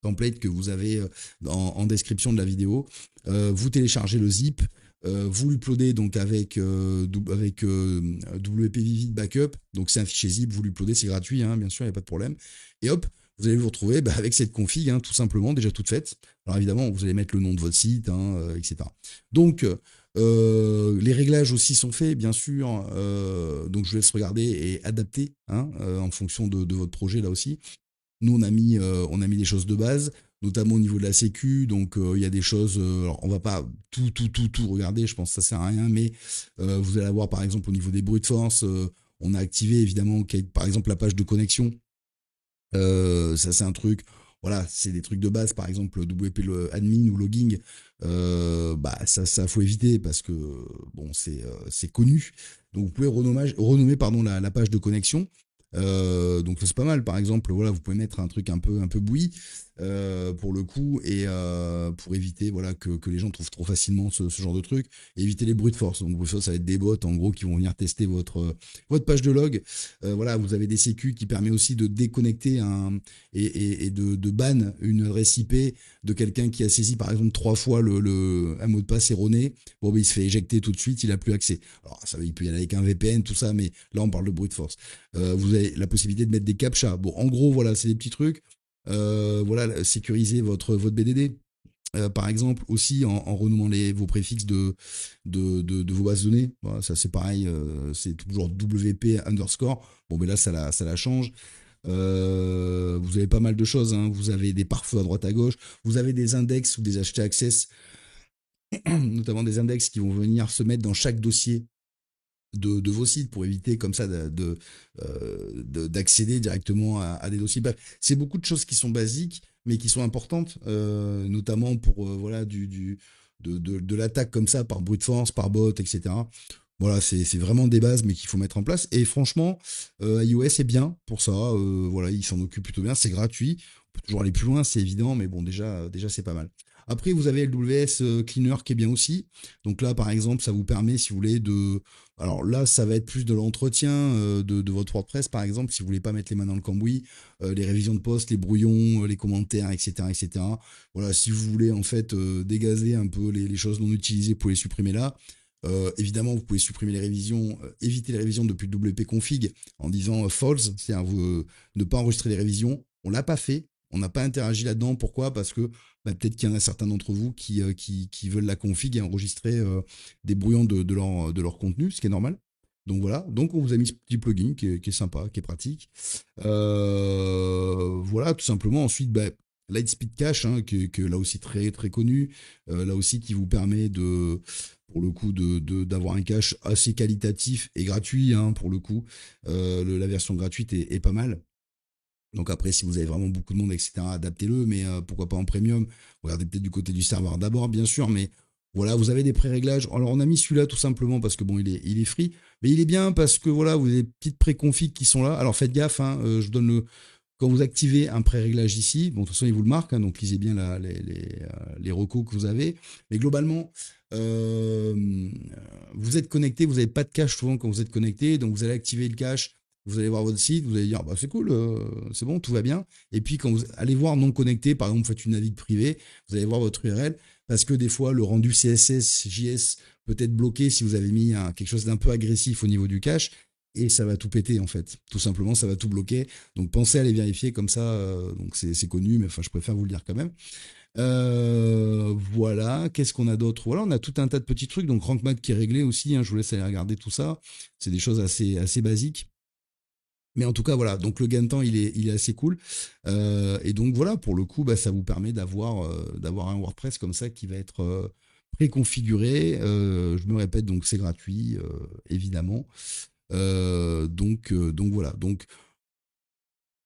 template que vous avez en description de la vidéo. Vous téléchargez le zip, vous l'uploadez donc avec WP Vivid Backup, donc c'est un fichier zip, vous l'uploadez, c'est gratuit, hein, bien sûr, il n'y a pas de problème. Et hop, vous allez vous retrouver avec cette config, hein, tout simplement, déjà toute faite. Alors évidemment, vous allez mettre le nom de votre site, hein, etc. Donc, les réglages aussi sont faits, bien sûr. Donc, je vous laisse regarder et adapter, hein, en fonction de votre projet, là aussi. Nous, on a mis des choses de base, notamment au niveau de la sécu. Donc, il y a des choses. Alors, on va pas tout regarder. Je pense que ça sert à rien. Mais vous allez avoir, par exemple, au niveau des brute force, on a activé évidemment, par exemple, la page de connexion. Ça, c'est un truc. Voilà, c'est des trucs de base, par exemple, WP admin ou logging. Ça faut éviter parce que bon, c'est connu. Donc, vous pouvez renommer pardon, la page de connexion. Donc ça, c'est pas mal. Par exemple, voilà, vous pouvez mettre un truc un peu bouilli pour le coup et pour éviter voilà que les gens trouvent trop facilement ce genre de truc. Et éviter les brute force. Donc ça va être des bots en gros qui vont venir tester votre page de log. Voilà, vous avez des sécu qui permet aussi de déconnecter et de ban une adresse IP de quelqu'un qui a saisi par exemple 3 fois un mot de passe erroné. Bon, il se fait éjecter tout de suite, il a plus accès. Alors ça, il peut y aller avec un VPN, tout ça, mais là on parle de brute force. Vous avez la possibilité de mettre des captcha. Bon, en gros, voilà, c'est des petits trucs. Voilà, sécuriser votre BDD. Par exemple, aussi en renommant vos préfixes de vos bases de données. Voilà, ça, c'est pareil, c'est toujours WP underscore. Bon, mais là, ça la change. Vous avez pas mal de choses, hein. Vous avez des pare-feux à droite à gauche. Vous avez des index ou des HT access, notamment des index qui vont venir se mettre dans chaque dossier de vos sites pour éviter comme ça d'accéder directement à des dossiers. Bref, c'est beaucoup de choses qui sont basiques, mais qui sont importantes, notamment pour voilà de l'attaque comme ça par brute force, par bot, etc. Voilà, c'est vraiment des bases, mais qu'il faut mettre en place. Et franchement, iOS est bien pour ça. Voilà, il s'en occupe plutôt bien. C'est gratuit. On peut toujours aller plus loin, c'est évident, mais bon, déjà c'est pas mal. Après, vous avez LWS Cleaner qui est bien aussi. Donc là, par exemple, ça vous permet, si vous voulez, alors là, ça va être plus de l'entretien de votre WordPress, par exemple, si vous voulez pas mettre les mains dans le cambouis, les révisions de poste, les brouillons, les commentaires, etc., etc. Voilà, si vous voulez en fait dégazer un peu les choses non utilisées, vous pouvez les supprimer là. Évidemment, vous pouvez supprimer les révisions, éviter les révisions depuis le WP config en disant false, c'est-à-dire ne pas enregistrer les révisions. On l'a pas fait, on n'a pas interagi là-dedans. Pourquoi? Parce que peut-être qu'il y en a certains d'entre vous qui veulent la config et enregistrer des brouillons de leur contenu, ce qui est normal. Donc voilà, donc on vous a mis ce petit plugin qui est sympa, qui est pratique. Voilà, tout simplement. Ensuite, Lightspeed Cache, hein, que là aussi très très connu, là aussi qui vous permet pour le coup d'avoir un cache assez qualitatif et gratuit, hein, pour le coup. La version gratuite est pas mal. Donc après, si vous avez vraiment beaucoup de monde, etc., adaptez-le, mais pourquoi pas en premium. Regardez peut-être du côté du serveur d'abord, bien sûr, mais voilà, vous avez des pré-réglages. Alors on a mis celui-là tout simplement parce que bon, il est free, mais il est bien parce que voilà, vous avez des petites pré-configs qui sont là. Alors faites gaffe, hein, je donne quand vous activez un pré-réglage ici, bon, de toute façon, il vous le marque, hein, donc lisez bien les recos que vous avez. Mais globalement, vous êtes connecté, vous n'avez pas de cache souvent quand vous êtes connecté, donc vous allez activer le cache, vous allez voir votre site, vous allez dire, c'est cool, c'est bon, tout va bien. Et puis quand vous allez voir non connecté, par exemple, vous faites une navig privée, vous allez voir votre URL, parce que des fois, le rendu CSS, JS peut être bloqué si vous avez mis quelque chose d'un peu agressif au niveau du cache, et ça va tout péter en fait. Tout simplement, ça va tout bloquer. Donc pensez à les vérifier comme ça. Donc c'est connu, mais enfin je préfère vous le dire quand même. Voilà, qu'est-ce qu'on a d'autre? Voilà, on a tout un tas de petits trucs. Donc RankMath qui est réglé aussi, hein, je vous laisse aller regarder tout ça. C'est des choses assez basiques. Mais en tout cas, voilà, donc le gain de temps, il est assez cool. Et donc voilà, pour le coup, ça vous permet d'avoir un WordPress comme ça qui va être préconfiguré. Je me répète, donc c'est gratuit, évidemment. Donc voilà. Donc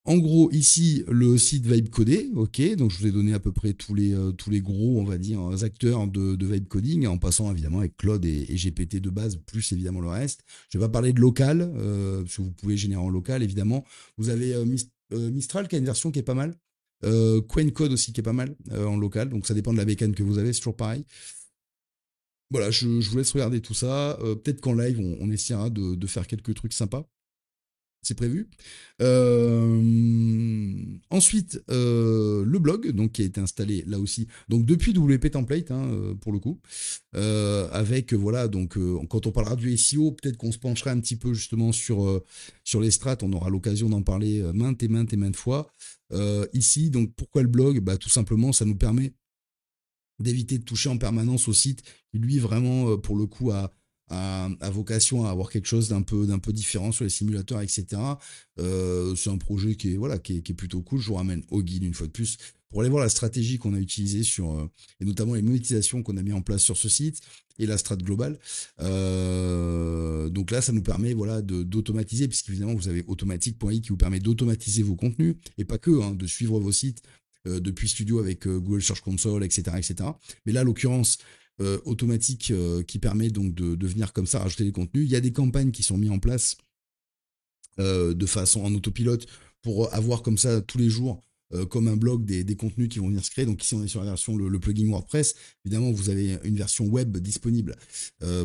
en gros, ici, le site Vibe Codé, ok, donc je vous ai donné à peu près tous les gros, on va dire, acteurs de Vibe Coding, en passant évidemment avec Claude et GPT de base, plus évidemment le reste. Je vais pas parler de local, parce que vous pouvez générer en local, évidemment. Vous avez Mistral qui a une version qui est pas mal, Quen Code aussi qui est pas mal en local, donc ça dépend de la bécane que vous avez, c'est toujours pareil. Voilà, je vous laisse regarder tout ça. Peut-être qu'en live, on essaiera de faire quelques trucs sympas. c'est prévu. Ensuite, le blog, donc qui a été installé là aussi, donc depuis WP Template, hein, pour le coup, avec voilà, donc quand on parlera du SEO, peut-être qu'on se penchera un petit peu justement sur les strats, on aura l'occasion d'en parler maintes fois. Ici, donc pourquoi le blog? Bah tout simplement, ça nous permet d'éviter de toucher en permanence au site qui lui vraiment pour le coup a vocation à avoir quelque chose d'un peu différent sur les simulateurs, etc. C'est un projet qui est voilà qui est plutôt cool. Je vous ramène au guide une fois de plus pour aller voir la stratégie qu'on a utilisée sur et notamment les monétisations qu'on a mis en place sur ce site et la strat globale. Donc là, ça nous permet voilà d'automatiser, puisqu'évidemment vous avez automatique.i qui vous permet d'automatiser vos contenus et pas que de suivre vos sites depuis Studio avec Google Search Console, etc., etc. Mais là, l'occurrence automatique qui permet donc de venir comme ça rajouter des contenus. Il y a des campagnes qui sont mises en place de façon en autopilote pour avoir comme ça tous les jours comme un blog des contenus qui vont venir se créer. Donc ici on est sur la version le plugin WordPress. Évidemment vous avez une version web disponible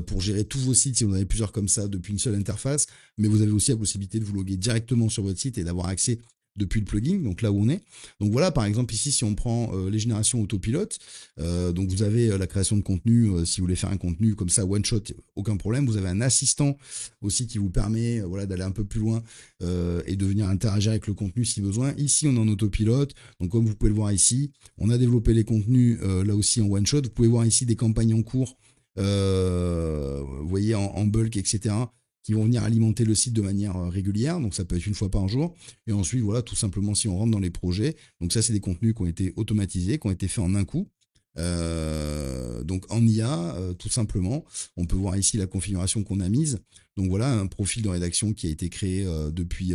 pour gérer tous vos sites si vous en avez plusieurs comme ça depuis une seule interface. Mais vous avez aussi la possibilité de vous loguer directement sur votre site et d'avoir accès depuis le plugin, donc là où on est. Donc voilà, par exemple ici, si on prend les générations autopilote, donc vous avez la création de contenu, si vous voulez faire un contenu comme ça, one shot, aucun problème. Vous avez un assistant aussi qui vous permet voilà, d'aller un peu plus loin et de venir interagir avec le contenu si besoin. Ici, on est en autopilote, donc comme vous pouvez le voir ici, on a développé les contenus là aussi en one shot. Vous pouvez voir ici des campagnes en cours, vous voyez en bulk, etc., qui vont venir alimenter le site de manière régulière, donc ça peut être une fois par jour, et ensuite voilà, tout simplement si on rentre dans les projets, donc ça c'est des contenus qui ont été automatisés, qui ont été faits en un coup, donc en IA, tout simplement, on peut voir ici la configuration qu'on a mise, donc voilà un profil de rédaction qui a été créé depuis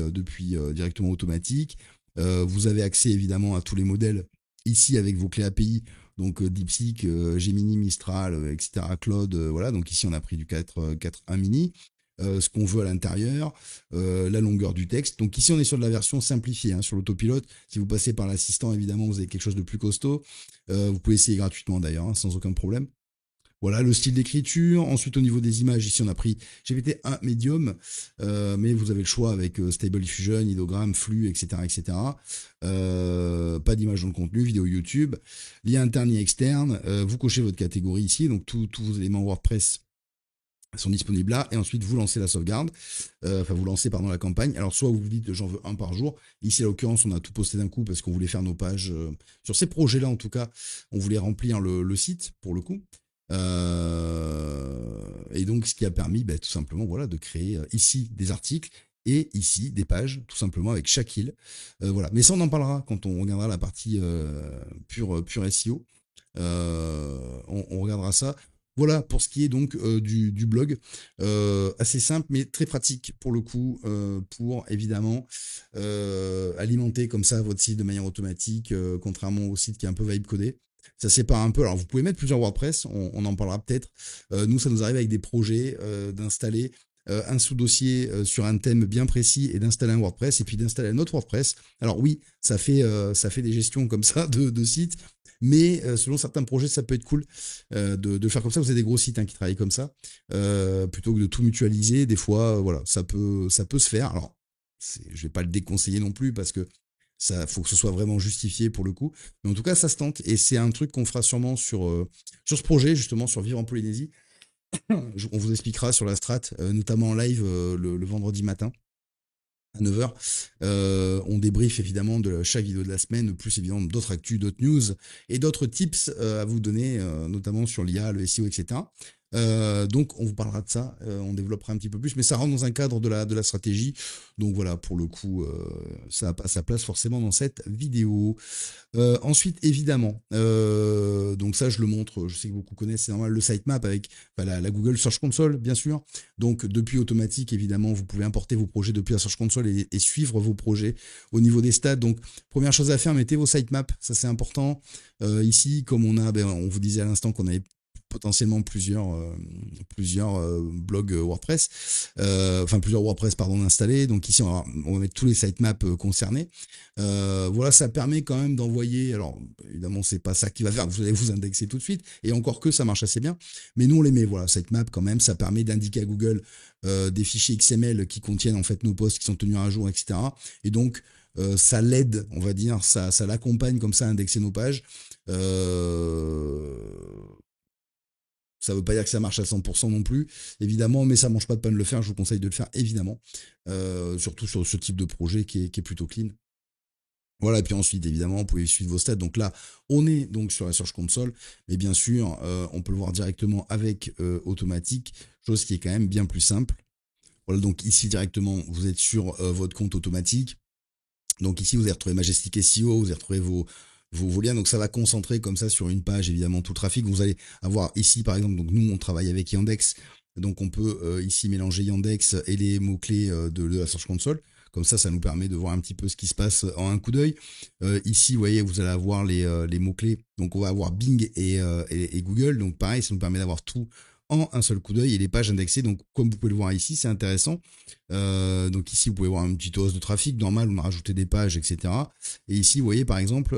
directement automatique, vous avez accès évidemment à tous les modèles ici avec vos clés API, donc DeepSeek, Gemini, Mistral, etc., Claude, voilà, donc ici on a pris du 4.1 mini, ce qu'on veut à l'intérieur, la longueur du texte. Donc ici, on est sur de la version simplifiée, hein, sur l'autopilote. Si vous passez par l'assistant, évidemment, vous avez quelque chose de plus costaud. Vous pouvez essayer gratuitement d'ailleurs, hein, sans aucun problème. Voilà le style d'écriture. Ensuite, au niveau des images, ici, on a pris GPT-1 Medium, mais vous avez le choix avec Stable Diffusion, Ideogram, Flux, etc., etc. Pas d'image dans le contenu, vidéo YouTube, lien interne et externe. Vous cochez votre catégorie ici, donc tous vos éléments WordPress sont disponibles là, et ensuite vous lancez la sauvegarde, enfin vous lancez pardon la campagne. Alors soit vous vous dites j'en veux un par jour, ici à l'occurrence on a tout posté d'un coup parce qu'on voulait faire nos pages, sur ces projets là en tout cas, on voulait remplir le site pour le coup, et donc ce qui a permis tout simplement voilà, de créer ici des articles, et ici des pages tout simplement avec chaque île, voilà. Mais ça on en parlera quand on regardera la partie pure SEO, on regardera ça. Voilà pour ce qui est donc du blog, assez simple mais très pratique pour le coup, pour évidemment alimenter comme ça votre site de manière automatique, contrairement au site qui est un peu vibe codé. Ça sépare un peu. Alors vous pouvez mettre plusieurs WordPress, on en parlera peut-être. Nous ça nous arrive avec des projets d'installer un sous-dossier sur un thème bien précis et d'installer un WordPress et puis d'installer un autre WordPress. Alors oui, ça fait des gestions comme ça de sites, mais selon certains projets, ça peut être cool de le faire comme ça. Vous avez des gros sites qui travaillent comme ça, plutôt que de tout mutualiser. Des fois, voilà, ça peut se faire. Alors, je vais pas le déconseiller non plus parce que ça faut que ce soit vraiment justifié pour le coup. Mais en tout cas, ça se tente et c'est un truc qu'on fera sûrement sur ce projet, justement, sur Vivre en Polynésie. On vous expliquera sur la strat, notamment en live le vendredi matin à 9h. On débriefe évidemment de chaque vidéo de la semaine, plus évidemment d'autres actus, d'autres news et d'autres tips à vous donner, notamment sur l'IA, le SEO, etc. Donc on vous parlera de ça, on développera un petit peu plus, mais ça rentre dans un cadre de la stratégie. Donc voilà, pour le coup, ça n'a pas sa place forcément dans cette vidéo. Ensuite, évidemment, donc ça je le montre, je sais que beaucoup connaissent, c'est normal, le sitemap avec la Google Search Console, bien sûr. Donc depuis automatique, évidemment, vous pouvez importer vos projets depuis la Search Console et suivre vos projets au niveau des stats. Donc première chose à faire, mettez vos sitemaps, ça c'est important. Ici, comme on vous disait à l'instant qu'on avait potentiellement plusieurs blogs WordPress, enfin plusieurs WordPress pardon installés. Donc ici on va mettre tous les sitemaps concernés. Voilà, ça permet quand même d'envoyer. Alors évidemment c'est pas ça qui va faire que vous allez vous indexer tout de suite, et encore que ça marche assez bien. Mais nous on les met. Voilà, sitemap quand même, ça permet d'indiquer à Google des fichiers XML qui contiennent en fait nos posts qui sont tenus à jour, etc. Et donc ça l'aide, on va dire, ça l'accompagne comme ça à indexer nos pages. Ça ne veut pas dire que ça marche à 100% non plus, évidemment, mais ça ne mange pas de pain de le faire. Je vous conseille de le faire, évidemment, surtout sur ce type de projet qui est plutôt clean. Voilà, et puis ensuite, évidemment, vous pouvez suivre vos stats. Donc là, on est donc sur la Search Console, mais bien sûr, on peut le voir directement avec Automatique, chose qui est quand même bien plus simple. Voilà, donc ici, directement, vous êtes sur votre compte Automatique. Donc ici, vous allez retrouver Majestic SEO, vous allez retrouver vos liens. Donc ça va concentrer comme ça sur une page, évidemment, tout le trafic. Vous allez avoir ici, par exemple, donc nous, on travaille avec Yandex. Donc on peut ici mélanger Yandex et les mots-clés de la Search Console. Comme ça nous permet de voir un petit peu ce qui se passe en un coup d'œil. Ici, vous voyez, vous allez avoir les mots-clés. Donc on va avoir Bing et Google. Donc pareil, ça nous permet d'avoir tout en un seul coup d'œil et les pages indexées. Donc comme vous pouvez le voir ici, c'est intéressant. Donc ici, vous pouvez voir une petite hausse de trafic. Normal, on a rajouté des pages, etc. Et ici, vous voyez, par exemple,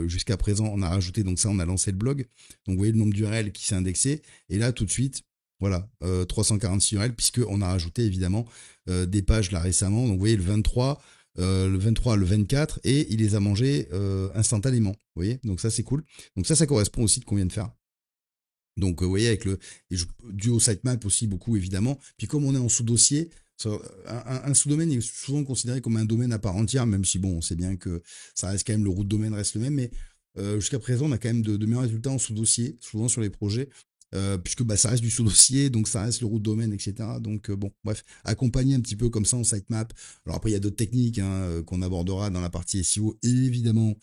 jusqu'à présent, on a rajouté, donc ça, on a lancé le blog. Donc vous voyez le nombre d'URL qui s'est indexé. Et là, tout de suite, voilà, 346 URL, puisqu'on a rajouté, évidemment, des pages là récemment. Donc vous voyez, le 23, le 24, et il les a mangés instantanément. Vous voyez, donc ça, c'est cool. Donc ça correspond au site qu'on vient de faire. Donc, vous voyez, avec dû au sitemap aussi, beaucoup, évidemment. Puis, comme on est en sous-dossier, un sous-domaine est souvent considéré comme un domaine à part entière, même si, bon, on sait bien que ça reste quand même, le root de domaine reste le même, mais jusqu'à présent, on a quand même de meilleurs résultats en sous-dossier, souvent sur les projets, puisque bah, ça reste du sous-dossier, donc ça reste le root de domaine, etc. Donc, bon, bref, accompagner un petit peu comme ça en sitemap. Alors après, il y a d'autres techniques qu'on abordera dans la partie SEO, évidemment,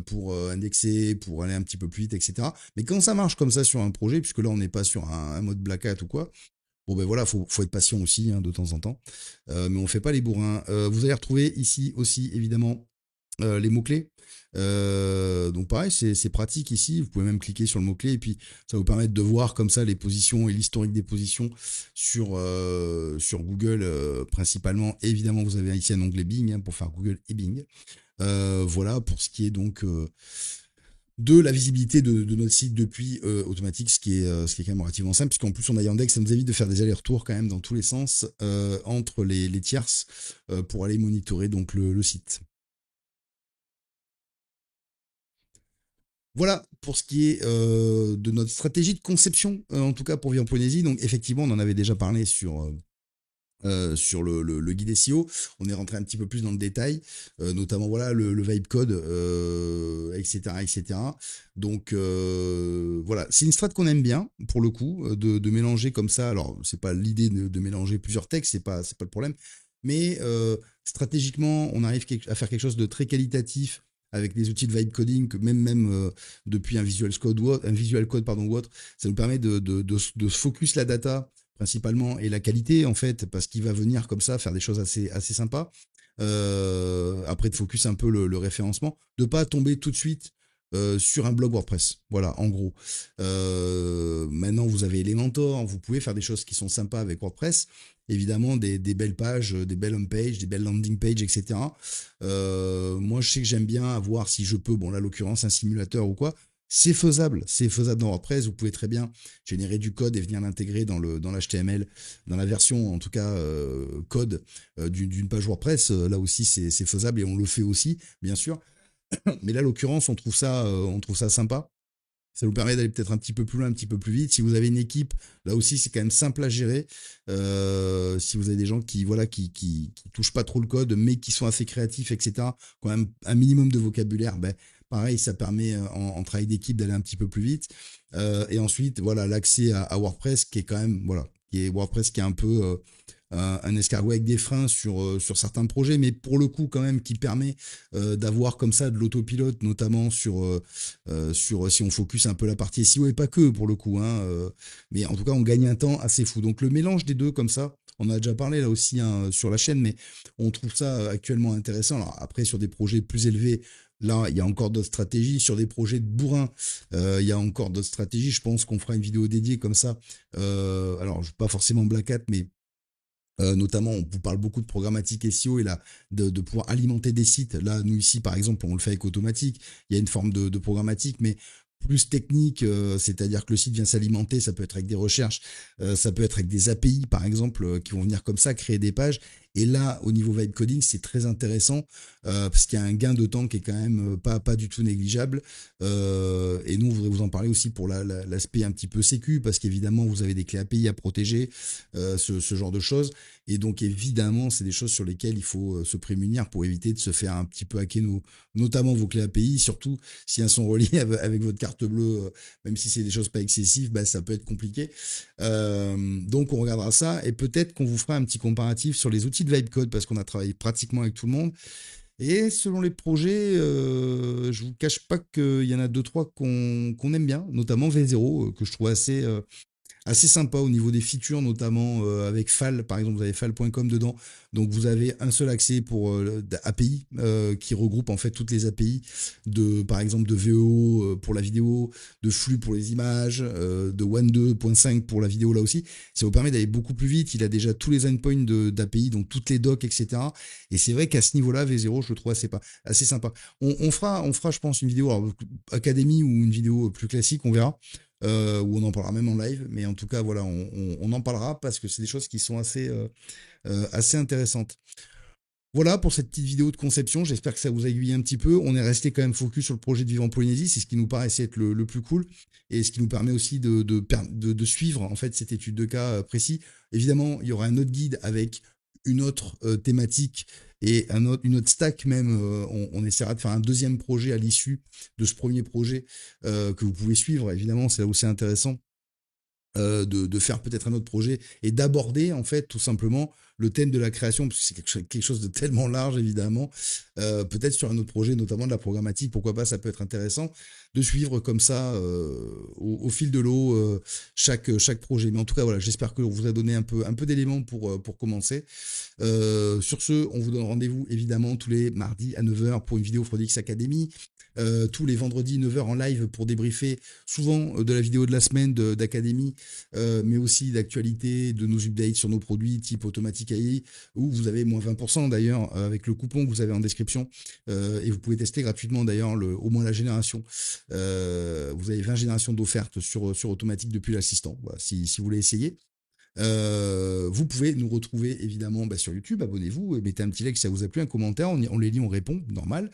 pour indexer, pour aller un petit peu plus vite, etc. Mais quand ça marche comme ça sur un projet, puisque là, on n'est pas sur un mode Black Hat ou quoi, bon ben voilà, faut être patient aussi de temps en temps, mais on fait pas les bourrins. Vous allez retrouver ici aussi évidemment les mots-clés. Donc pareil, c'est pratique ici. Vous pouvez même cliquer sur le mot-clé et puis ça va vous permettre de voir comme ça les positions et l'historique des positions sur Google principalement. Évidemment, vous avez ici un onglet Bing pour faire Google et Bing. Voilà pour ce qui est donc de la visibilité de notre site depuis Automatique, ce qui est quand même relativement simple, puisqu'en plus on a Yandex, ça nous évite de faire des allers-retours quand même dans tous les sens entre les tierces pour aller monitorer donc le site. Voilà pour ce qui est de notre stratégie de conception, en tout cas pour Vie en Polynésie. Donc effectivement, on en avait déjà parlé sur le guide SEO. On est rentré un petit peu plus dans le détail, notamment voilà le vibe code, etc., etc. Donc voilà, c'est une strat qu'on aime bien pour le coup, de mélanger comme ça. Alors c'est pas l'idée de mélanger plusieurs textes, c'est pas le problème, mais stratégiquement, on arrive à faire quelque chose de très qualitatif avec des outils de vibe coding, que même depuis un Visual Code pardon, ou autre, ça nous permet de focus la data principalement et la qualité en fait, parce qu'il va venir comme ça faire des choses assez sympas. Après de focus un peu le référencement, de pas tomber tout de suite sur un blog WordPress. Voilà, en gros. Maintenant, vous avez Elementor, vous pouvez faire des choses qui sont sympas avec WordPress. Évidemment, des belles pages, des belles homepages, des belles landing pages, etc. Moi, je sais que j'aime bien avoir, si je peux, bon là, l'occurrence, un simulateur ou quoi. C'est faisable dans WordPress. Vous pouvez très bien générer du code et venir l'intégrer dans l'HTML, dans la version, en tout cas, code d'une page WordPress. Là aussi, c'est faisable et on le fait aussi, bien sûr. Mais là, l'occurrence, on trouve ça sympa. Ça vous permet d'aller peut-être un petit peu plus loin, un petit peu plus vite. Si vous avez une équipe, là aussi, c'est quand même simple à gérer. Si vous avez des gens qui touchent pas trop le code, mais qui sont assez créatifs, etc., quand même un minimum de vocabulaire, ben, pareil, ça permet en travail d'équipe d'aller un petit peu plus vite. Et ensuite, voilà, l'accès à WordPress qui est quand même, voilà, WordPress qui est un peu un escargot avec des freins sur certains projets, mais pour le coup quand même qui permet d'avoir comme ça de l'autopilote, notamment sur si on focus un peu la partie SEO et pas que pour le coup, mais en tout cas on gagne un temps assez fou. Donc le mélange des deux comme ça, on a déjà parlé là aussi sur la chaîne, mais on trouve ça actuellement intéressant. Alors après sur des projets plus élevés, Là, il y a encore d'autres stratégies sur des projets de bourrin. Il y a encore d'autres stratégies. Je pense qu'on fera une vidéo dédiée comme ça. Alors, pas forcément Black Hat, mais notamment, on vous parle beaucoup de programmatique SEO et là, de pouvoir alimenter des sites. Là, nous ici, par exemple, on le fait avec Automatique. Il y a une forme de programmatique, mais plus technique, c'est-à-dire que le site vient s'alimenter, ça peut être avec des recherches, ça peut être avec des API, par exemple, qui vont venir comme ça, créer des pages. Et là, au niveau vibe coding, c'est très intéressant parce qu'il y a un gain de temps qui est quand même pas du tout négligeable. Et nous, on voudrait vous en parler aussi pour l'aspect un petit peu sécu, parce qu'évidemment, vous avez des clés API à protéger, ce genre de choses. Et donc, évidemment, c'est des choses sur lesquelles il faut se prémunir pour éviter de se faire un petit peu hacker, notamment vos clés API, surtout si elles sont reliées avec votre carte bleue, même si c'est des choses pas excessives, bah, ça peut être compliqué. Donc, on regardera ça et peut-être qu'on vous fera un petit comparatif sur les outils de Vibecode parce qu'on a travaillé pratiquement avec tout le monde. Et selon les projets, je vous cache pas qu'il y en a 2-3 qu'on aime bien, notamment V0, que je trouve assez sympa au niveau des features, notamment avec FAL, par exemple, vous avez fal.com dedans, donc vous avez un seul accès pour API qui regroupe en fait toutes les API par exemple, de VO pour la vidéo, de flux pour les images, de WAN 2.5 pour la vidéo là aussi. Ça vous permet d'aller beaucoup plus vite. Il a déjà tous les endpoints d'API, donc toutes les docs, etc. Et c'est vrai qu'à ce niveau-là, V0, je le trouve assez sympa. On fera, je pense, une vidéo alors, Académie ou une vidéo plus classique, on verra. Où on en parlera même en live, mais en tout cas voilà, on en parlera parce que c'est des choses qui sont assez intéressantes. Voilà pour cette petite vidéo de conception, j'espère que ça vous a aiguillé un petit peu. On est resté quand même focus sur le projet de Vivre en Polynésie, c'est ce qui nous paraissait être le plus cool et ce qui nous permet aussi de suivre en fait cette étude de cas précis. Évidemment, il y aura un autre guide avec une autre thématique et une autre stack même. On essaiera de faire un deuxième projet à l'issue de ce premier projet que vous pouvez suivre. Évidemment, c'est là où c'est intéressant. De faire peut-être un autre projet et d'aborder en fait tout simplement le thème de la création parce que c'est quelque chose de tellement large évidemment, peut-être sur un autre projet, notamment de la programmatique, pourquoi pas, ça peut être intéressant de suivre comme ça au fil de l'eau chaque projet. Mais en tout cas voilà, j'espère que on vous a donné un peu d'éléments pour commencer. Sur ce, on vous donne rendez-vous évidemment tous les mardis à 9h pour une vidéo Frodix Academy. Tous les vendredis 9h en live pour débriefer souvent de la vidéo de la semaine d'Académie, mais aussi d'actualité, de nos updates sur nos produits type Automatique AI, où vous avez moins 20% d'ailleurs avec le coupon que vous avez en description, et vous pouvez tester gratuitement d'ailleurs au moins la génération. Vous avez 20 générations d'offertes sur Automatique depuis l'assistant, voilà, si vous voulez essayer. Vous pouvez nous retrouver évidemment sur YouTube, abonnez-vous, mettez un petit like si ça vous a plu, un commentaire, on les lit, on répond, normal.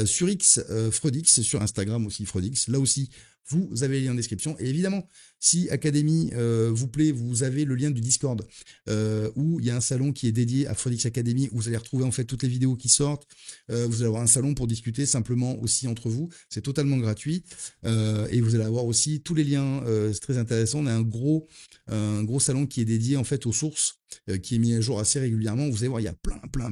Sur X, Frodix, sur Instagram aussi Frodix, là aussi vous avez les liens en description. Et évidemment, si Académie vous plaît, vous avez le lien du Discord où il y a un salon qui est dédié à Frodix Academy où vous allez retrouver en fait toutes les vidéos qui sortent. Vous allez avoir un salon pour discuter simplement aussi entre vous. C'est totalement gratuit et vous allez avoir aussi tous les liens. C'est très intéressant. On a un gros salon qui est dédié en fait aux sources qui est mis à jour assez régulièrement. Vous allez voir, il y a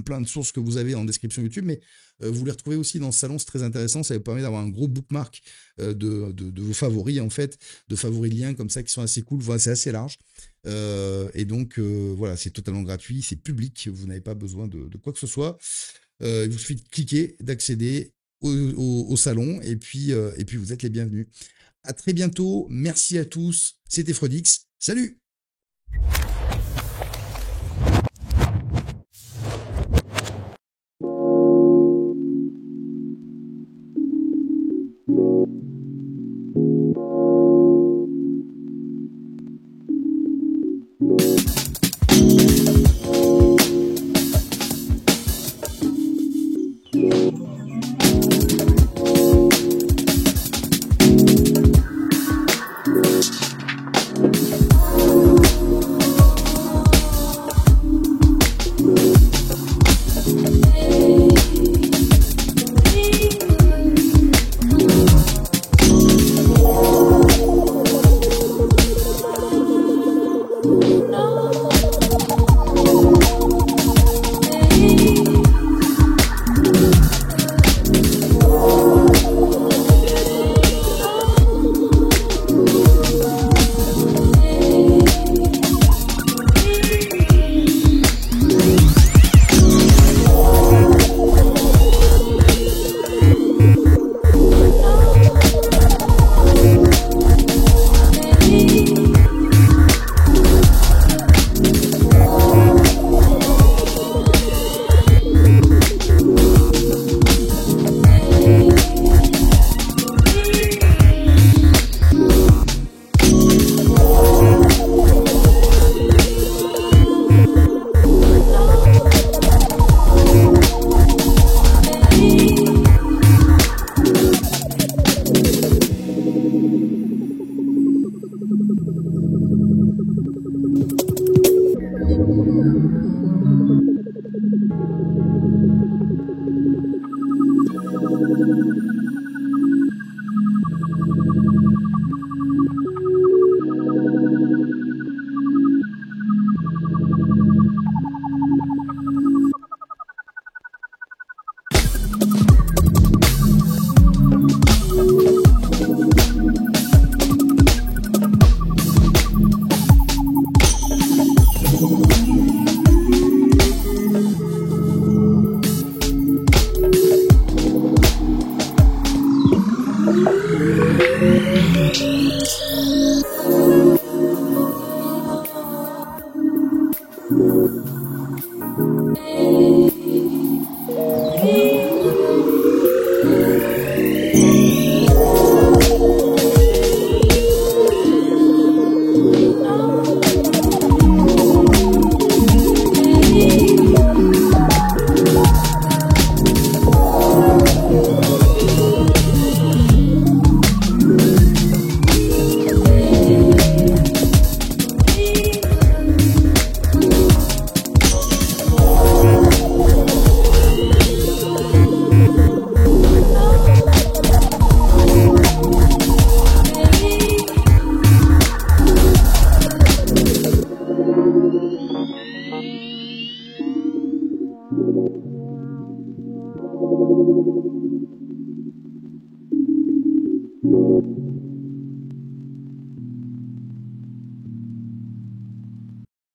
plein de sources que vous avez en description YouTube, mais vous les retrouvez aussi dans ce salon, c'est très intéressant, ça vous permet d'avoir un gros bookmark de vos favoris en fait, de favoris de liens comme ça qui sont assez cool, voilà, c'est assez large. Et donc voilà, c'est totalement gratuit, c'est public, vous n'avez pas besoin de quoi que ce soit. Il vous suffit de cliquer, d'accéder au salon, et puis vous êtes les bienvenus. À très bientôt, merci à tous, c'était Frodix, salut!